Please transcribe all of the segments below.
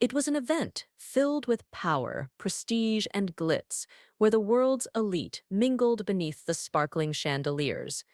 It was an event filled with power, prestige, and glitz, where the world's elite mingled beneath the sparkling chandeliers.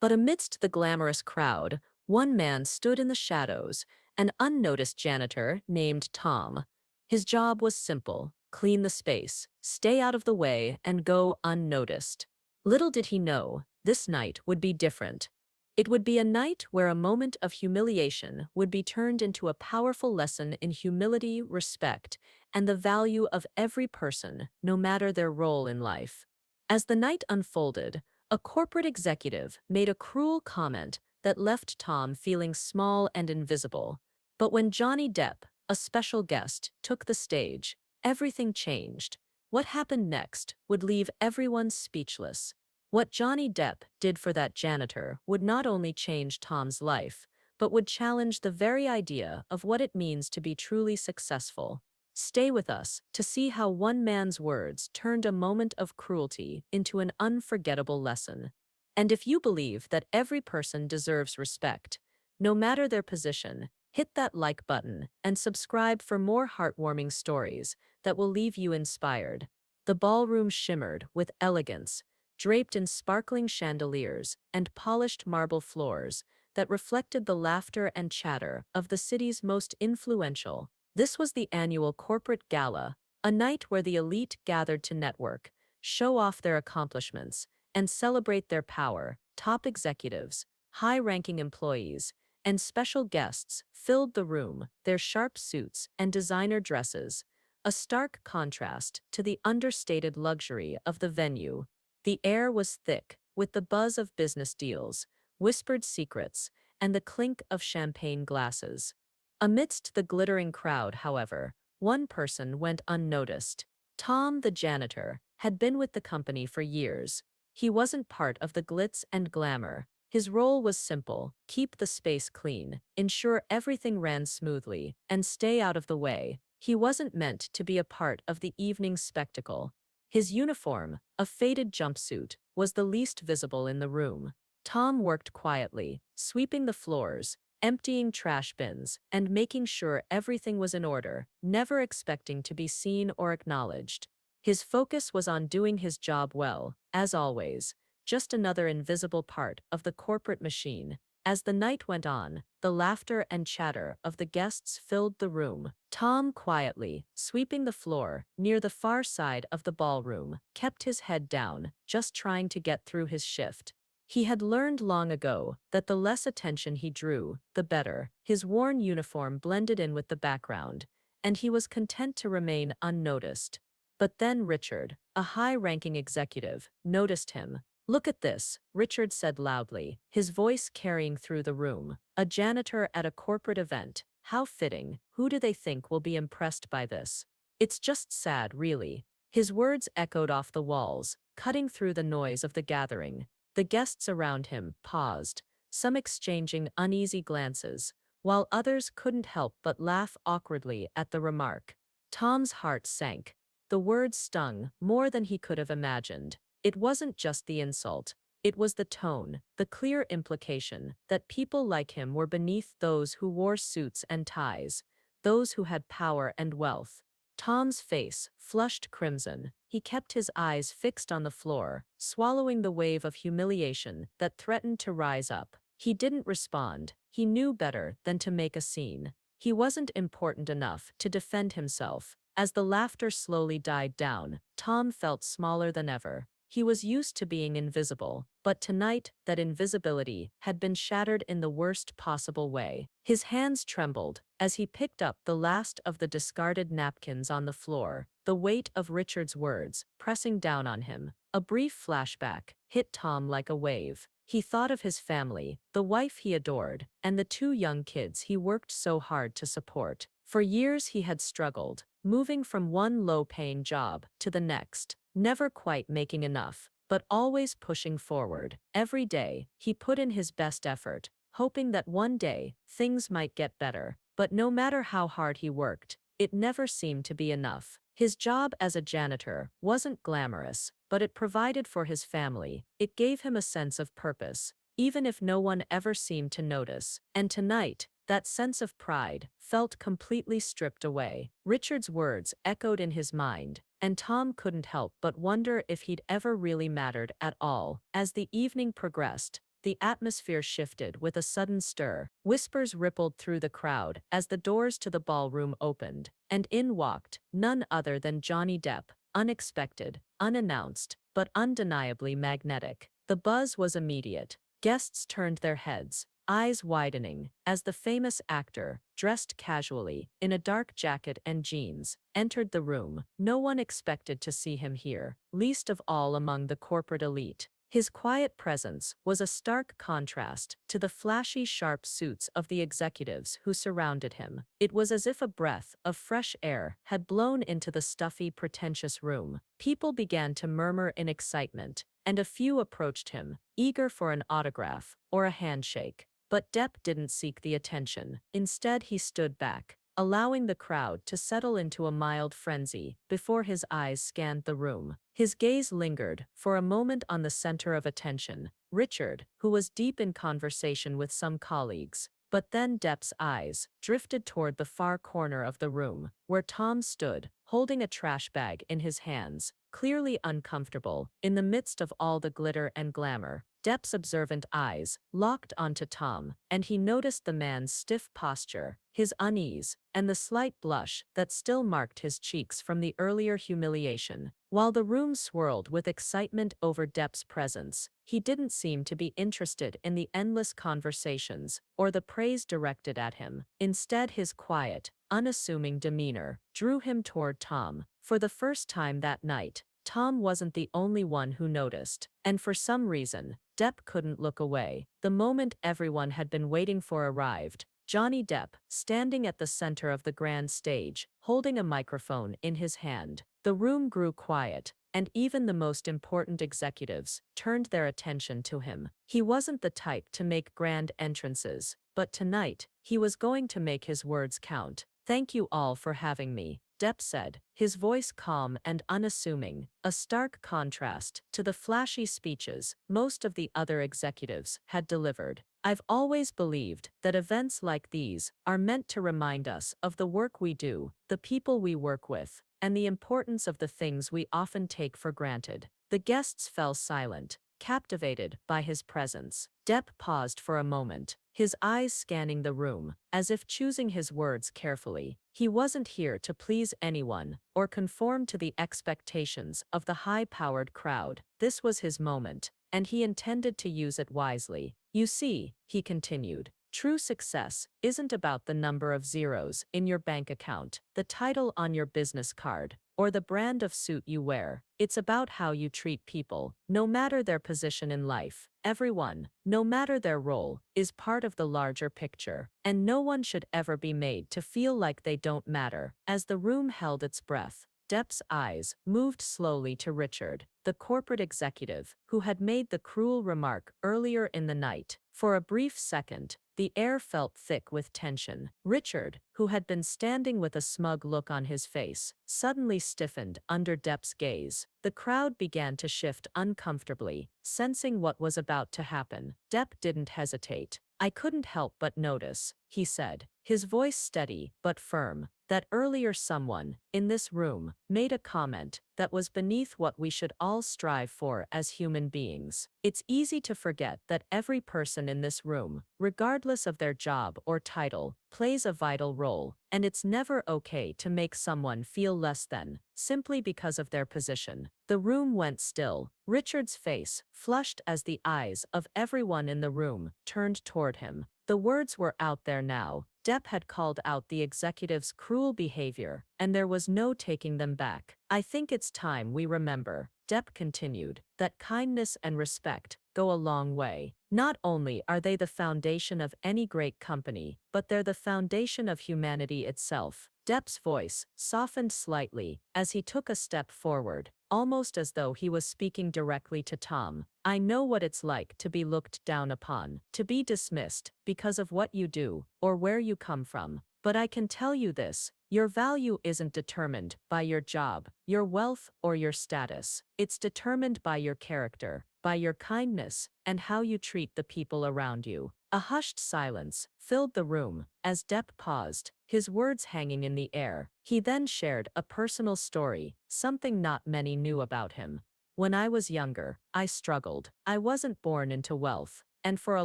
But amidst the glamorous crowd, one man stood in the shadows, an unnoticed janitor named Tom. His job was simple: clean the space, stay out of the way, and go unnoticed. Little did he know, this night would be different. It would be a night where a moment of humiliation would be turned into a powerful lesson in humility, respect, and the value of every person, no matter their role in life. As the night unfolded, a corporate executive made a cruel comment that left Tom feeling small and invisible. But when Johnny Depp, a special guest, took the stage, everything changed. What happened next would leave everyone speechless. What Johnny Depp did for that janitor would not only change Tom's life, but would challenge the very idea of what it means to be truly successful. Stay with us to see how one man's words turned a moment of cruelty into an unforgettable lesson. And if you believe that every person deserves respect, no matter their position, hit that like button and subscribe for more heartwarming stories that will leave you inspired. The ballroom shimmered with elegance, draped in sparkling chandeliers and polished marble floors that reflected the laughter and chatter of the city's most influential. This was the annual corporate gala, a night where the elite gathered to network, show off their accomplishments, and celebrate their power. Top executives, high-ranking employees, and special guests filled the room, their sharp suits and designer dresses, a stark contrast to the understated luxury of the venue. The air was thick with the buzz of business deals, whispered secrets, and the clink of champagne glasses. Amidst the glittering crowd, however, one person went unnoticed. Tom, the janitor, had been with the company for years. He wasn't part of the glitz and glamour. His role was simple: keep the space clean, ensure everything ran smoothly, and stay out of the way. He wasn't meant to be a part of the evening's spectacle. His uniform, a faded jumpsuit, was the least visible in the room. Tom worked quietly, sweeping the floors, emptying trash bins, and making sure everything was in order, never expecting to be seen or acknowledged. His focus was on doing his job well, as always, just another invisible part of the corporate machine. As the night went on, the laughter and chatter of the guests filled the room. Tom, quietly sweeping the floor near the far side of the ballroom, kept his head down, just trying to get through his shift. He had learned long ago that the less attention he drew, the better. His worn uniform blended in with the background, and he was content to remain unnoticed. But then Richard, a high-ranking executive, noticed him. "Look at this," Richard said loudly, his voice carrying through the room. "A janitor at a corporate event. How fitting. Who do they think will be impressed by this? It's just sad, really." His words echoed off the walls, cutting through the noise of the gathering. The guests around him paused, some exchanging uneasy glances, while others couldn't help but laugh awkwardly at the remark. Tom's heart sank. The words stung more than he could have imagined. It wasn't just the insult, it was the tone, the clear implication that people like him were beneath those who wore suits and ties, those who had power and wealth. Tom's face flushed crimson. He kept his eyes fixed on the floor, swallowing the wave of humiliation that threatened to rise up. He didn't respond. He knew better than to make a scene. He wasn't important enough to defend himself. As the laughter slowly died down, Tom felt smaller than ever. He was used to being invisible, but tonight that invisibility had been shattered in the worst possible way. His hands trembled as he picked up the last of the discarded napkins on the floor, the weight of Richard's words pressing down on him. A brief flashback hit Tom like a wave. He thought of his family, the wife he adored, and the two young kids he worked so hard to support. For years he had struggled, moving from one low-paying job to the next, never quite making enough, but always pushing forward. Every day, he put in his best effort, hoping that one day, things might get better. But no matter how hard he worked, it never seemed to be enough. His job as a janitor wasn't glamorous, but it provided for his family. It gave him a sense of purpose, even if no one ever seemed to notice. And tonight, that sense of pride, felt completely stripped away. Richard's words echoed in his mind, and Tom couldn't help but wonder if he'd ever really mattered at all. As the evening progressed, the atmosphere shifted with a sudden stir. Whispers rippled through the crowd as the doors to the ballroom opened, and in walked none other than Johnny Depp, unexpected, unannounced, but undeniably magnetic. The buzz was immediate. Guests turned their heads, eyes widening, as the famous actor, dressed casually, in a dark jacket and jeans, entered the room. No one expected to see him here, least of all among the corporate elite. His quiet presence was a stark contrast to the flashy, sharp suits of the executives who surrounded him. It was as if a breath of fresh air had blown into the stuffy, pretentious room. People began to murmur in excitement, and a few approached him, eager for an autograph or a handshake. But Depp didn't seek the attention. Instead, he stood back, allowing the crowd to settle into a mild frenzy before his eyes scanned the room. His gaze lingered for a moment on the center of attention, Richard, who was deep in conversation with some colleagues. But then Depp's eyes drifted toward the far corner of the room, where Tom stood, holding a trash bag in his hands, clearly uncomfortable in the midst of all the glitter and glamour. Depp's observant eyes locked onto Tom, and he noticed the man's stiff posture, his unease, and the slight blush that still marked his cheeks from the earlier humiliation. While the room swirled with excitement over Depp's presence, he didn't seem to be interested in the endless conversations or the praise directed at him. Instead, his quiet, unassuming demeanor drew him toward Tom. For the first time that night, Tom wasn't the only one who noticed, and for some reason, Depp couldn't look away. The moment everyone had been waiting for arrived. Johnny Depp, standing at the center of the grand stage, holding a microphone in his hand. The room grew quiet, and even the most important executives turned their attention to him. He wasn't the type to make grand entrances, but tonight, he was going to make his words count. "Thank you all for having me," Depp said, his voice calm and unassuming, a stark contrast to the flashy speeches most of the other executives had delivered. "I've always believed that events like these are meant to remind us of the work we do, the people we work with, and the importance of the things we often take for granted." The guests fell silent, captivated by his presence. Depp paused for a moment, his eyes scanning the room, as if choosing his words carefully. He wasn't here to please anyone or conform to the expectations of the high-powered crowd. This was his moment, and he intended to use it wisely. "You see," he continued, "true success isn't about the number of zeros in your bank account, the title on your business card, or the brand of suit you wear. It's about how you treat people, no matter their position in life. Everyone, no matter their role, is part of the larger picture, and no one should ever be made to feel like they don't matter." As the room held its breath, Depp's eyes moved slowly to Richard, the corporate executive who had made the cruel remark earlier in the night. For a brief second, the air felt thick with tension. Richard, who had been standing with a smug look on his face, suddenly stiffened under Depp's gaze. The crowd began to shift uncomfortably, sensing what was about to happen. Depp didn't hesitate. "I couldn't help but notice," he said, his voice steady but firm, "that earlier someone, in this room, made a comment that was beneath what we should all strive for as human beings. It's easy to forget that every person in this room, regardless of their job or title, plays a vital role, and it's never okay to make someone feel less than, simply because of their position." The room went still. Richard's face flushed as the eyes of everyone in the room turned toward him. The words were out there now. Depp had called out the executive's cruel behavior, and there was no taking them back. "I think it's time we remember," Depp continued, "that kindness and respect go a long way. Not only are they the foundation of any great company, but they're the foundation of humanity itself." Depp's voice softened slightly as he took a step forward, almost as though he was speaking directly to Tom. "I know what it's like to be looked down upon, to be dismissed because of what you do or where you come from. But I can tell you this, your value isn't determined by your job, your wealth, or your status. It's determined by your character, by your kindness, and how you treat the people around you." A hushed silence filled the room as Depp paused, his words hanging in the air. He then shared a personal story, something not many knew about him. When I was younger, I struggled. I wasn't born into wealth, and for a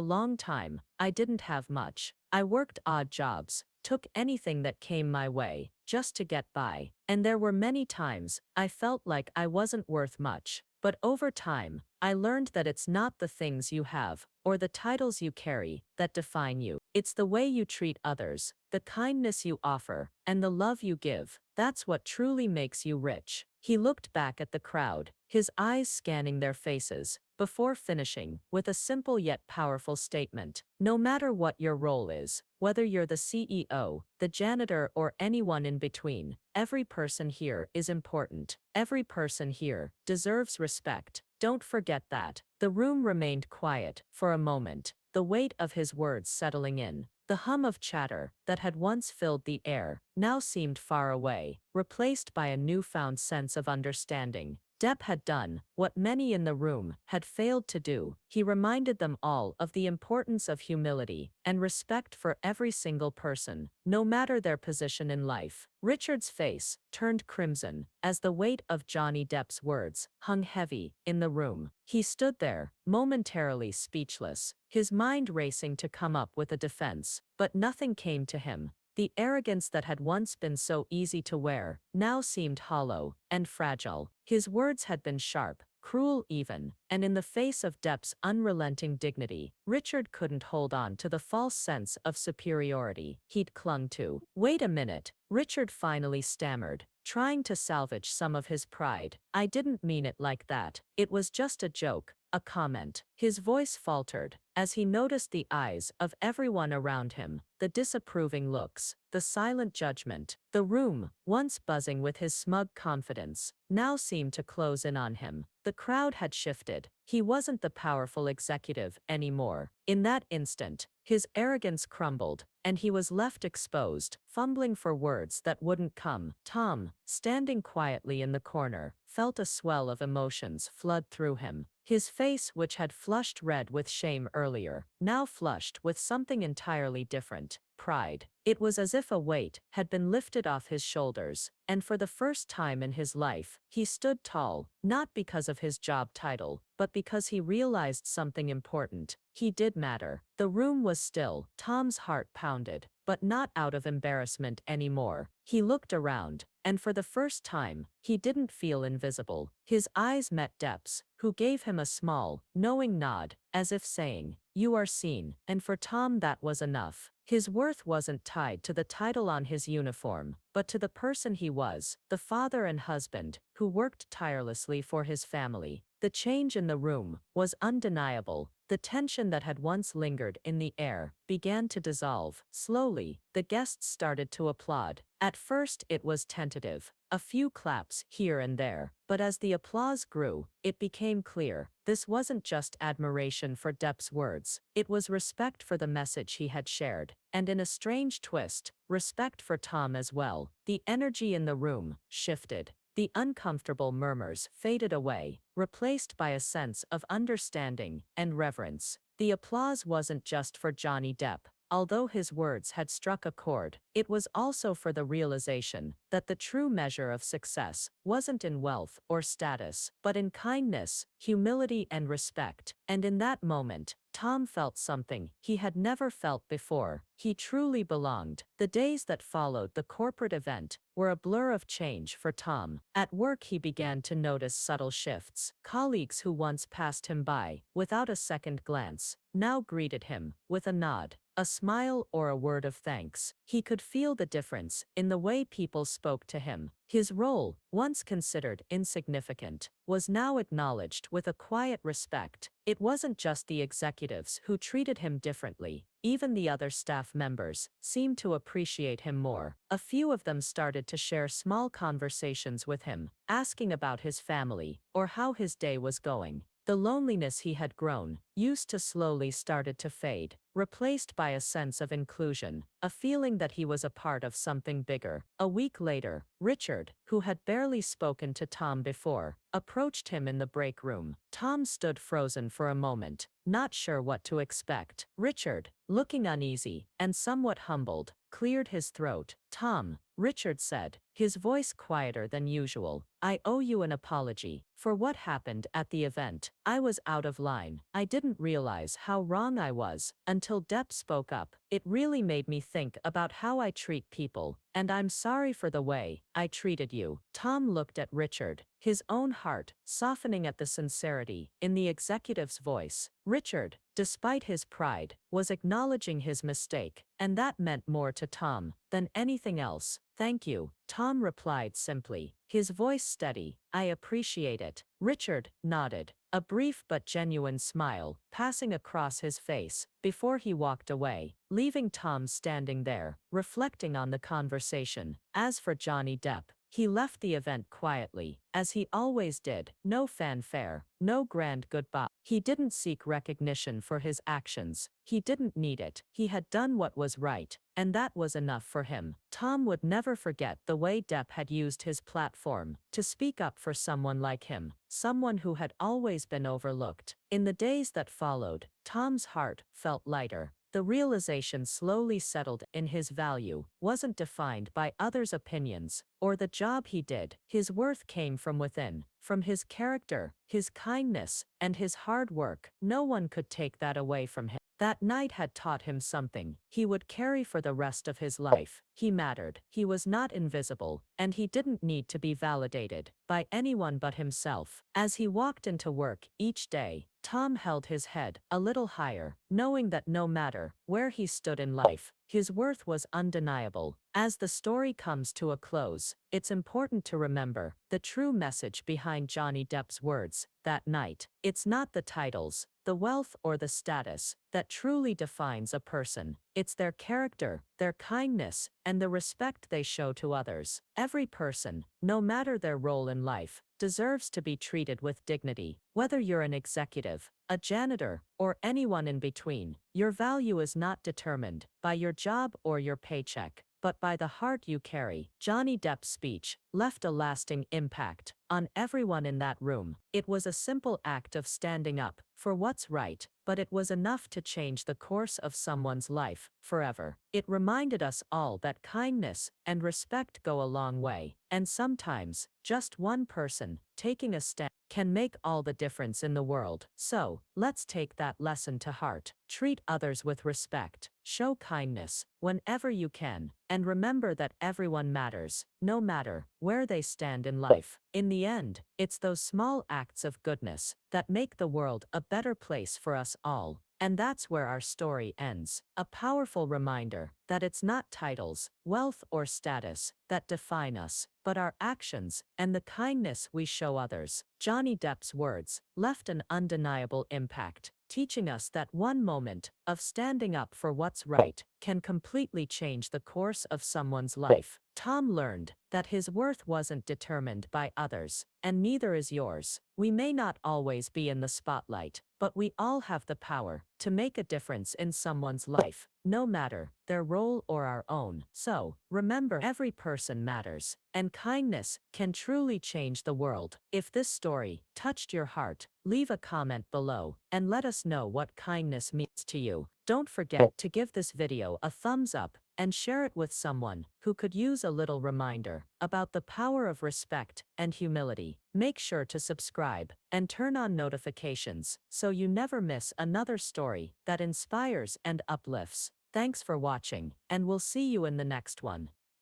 long time, I didn't have much. I worked odd jobs, took anything that came my way, just to get by. And there were many times I felt like I wasn't worth much. But over time, I learned that it's not the things you have or the titles you carry that define you. It's the way you treat others, the kindness you offer, and the love you give. That's what truly makes you rich. He looked back at the crowd, his eyes scanning their faces, before finishing with a simple yet powerful statement. No matter what your role is, whether you're the CEO, the janitor, or anyone in between, every person here is important. Every person here deserves respect. Don't forget that. The room remained quiet for a moment, the weight of his words settling in. The hum of chatter that had once filled the air now seemed far away, replaced by a newfound sense of understanding. Depp had done what many in the room had failed to do. He reminded them all of the importance of humility and respect for every single person, no matter their position in life. Richard's face turned crimson as the weight of Johnny Depp's words hung heavy in the room. He stood there, momentarily speechless, his mind racing to come up with a defense, but nothing came to him. The arrogance that had once been so easy to wear now seemed hollow and fragile. His words had been sharp, cruel even, and in the face of Depp's unrelenting dignity, Richard couldn't hold on to the false sense of superiority he'd clung to. "Wait a minute," Richard finally stammered, trying to salvage some of his pride. "I didn't mean it like that. It was just a joke, a comment." His voice faltered as he noticed the eyes of everyone around him, the disapproving looks, the silent judgment. The room, once buzzing with his smug confidence, now seemed to close in on him. The crowd had shifted. He wasn't the powerful executive anymore. In that instant, his arrogance crumbled, and he was left exposed, fumbling for words that wouldn't come. Tom, standing quietly in the corner, felt a swell of emotions flood through him. His face, which had flushed red with shame earlier, now flushed with something entirely different: pride. It was as if a weight had been lifted off his shoulders, and for the first time in his life, he stood tall, not because of his job title, but because he realized something important. He did matter. The room was still. Tom's heart pounded, but not out of embarrassment anymore. He looked around, and for the first time, he didn't feel invisible. His eyes met Depp's, who gave him a small, knowing nod, as if saying, "You are seen," and for Tom that was enough. His worth wasn't tied to the title on his uniform, but to the person he was, the father and husband, who worked tirelessly for his family. The change in the room was undeniable. The tension that had once lingered in the air began to dissolve. Slowly, the guests started to applaud. At first it was tentative, a few claps here and there, but as the applause grew, it became clear. This wasn't just admiration for Depp's words, it was respect for the message he had shared, and in a strange twist, respect for Tom as well. The energy in the room shifted. The uncomfortable murmurs faded away, replaced by a sense of understanding and reverence. The applause wasn't just for Johnny Depp. Although his words had struck a chord, it was also for the realization that the true measure of success wasn't in wealth or status, but in kindness, humility, and respect. And in that moment, Tom felt something he had never felt before. He truly belonged. The days that followed the corporate event were a blur of change for Tom. At work, he began to notice subtle shifts. Colleagues who once passed him by without a second glance now greeted him with a nod, a smile, or a word of thanks. He could feel the difference in the way people spoke to him. His role, once considered insignificant, was now acknowledged with a quiet respect. It wasn't just the executives who treated him differently. Even the other staff members seemed to appreciate him more. A few of them started to share small conversations with him, asking about his family or how his day was going. The loneliness he had grown used to slowly started to fade, replaced by a sense of inclusion, a feeling that he was a part of something bigger. A week later, Richard, who had barely spoken to Tom before, approached him in the break room. Tom stood frozen for a moment, not sure what to expect. Richard, looking uneasy and somewhat humbled, cleared his throat. "Tom," Richard said, his voice quieter than usual, "I owe you an apology for what happened at the event. I was out of line. I didn't realize how wrong I was until Depp spoke up. It really made me think about how I treat people, and I'm sorry for the way I treated you." Tom looked at Richard, his own heart softening at the sincerity in the executive's voice. Richard, despite his pride, was acknowledging his mistake, and that meant more to Tom than anything else. "Thank you," Tom replied simply, his voice steady. "I appreciate it." Richard nodded, a brief but genuine smile passing across his face before he walked away, leaving Tom standing there, reflecting on the conversation. As for Johnny Depp, he left the event quietly, as he always did. No fanfare, no grand goodbye. He didn't seek recognition for his actions. He didn't need it. He had done what was right, and that was enough for him. Tom would never forget the way Depp had used his platform to speak up for someone like him, someone who had always been overlooked. In the days that followed, Tom's heart felt lighter. The realization slowly settled in: his value wasn't defined by others' opinions or the job he did. His worth came from within, from his character, his kindness, and his hard work. No one could take that away from him. That night had taught him something he would carry for the rest of his life. He mattered, he was not invisible, and he didn't need to be validated by anyone but himself. As he walked into work each day, Tom held his head a little higher, knowing that no matter where he stood in life, his worth was undeniable. As the story comes to a close, it's important to remember the true message behind Johnny Depp's words that night. It's not the titles, the wealth, or the status that truly defines a person. It's their character, their kindness, and the respect they show to others. Every person, no matter their role in life, deserves to be treated with dignity. Whether you're an executive, a janitor, or anyone in between, your value is not determined by your job or your paycheck, but by the heart you carry. Johnny Depp's speech left a lasting impact on everyone in that room. It was a simple act of standing up for what's right, but it was enough to change the course of someone's life forever. It reminded us all that kindness and respect go a long way, and sometimes just one person taking a stand can make all the difference in the world. So, let's take that lesson to heart. Treat others with respect, show kindness whenever you can, and remember that everyone matters, no matter where they stand in life. In the end, it's those small acts of goodness that make the world a better place for us all. And that's where our story ends. A powerful reminder that it's not titles, wealth, or status that define us, but our actions and the kindness we show others. Johnny Depp's words left an undeniable impact, teaching us that one moment of standing up for what's right can completely change the course of someone's life. Tom learned that his worth wasn't determined by others, and neither is yours. We may not always be in the spotlight, but we all have the power to make a difference in someone's life, no matter their role or our own. So, remember, every person matters, and kindness can truly change the world. If this story touched your heart, leave a comment below and let us know what kindness means to you. Don't forget to give this video a thumbs up and share it with someone who could use a little reminder about the power of respect and humility. Make sure to subscribe and turn on notifications so you never miss another story that inspires and uplifts. Thanks for watching, and we'll see you in the next one.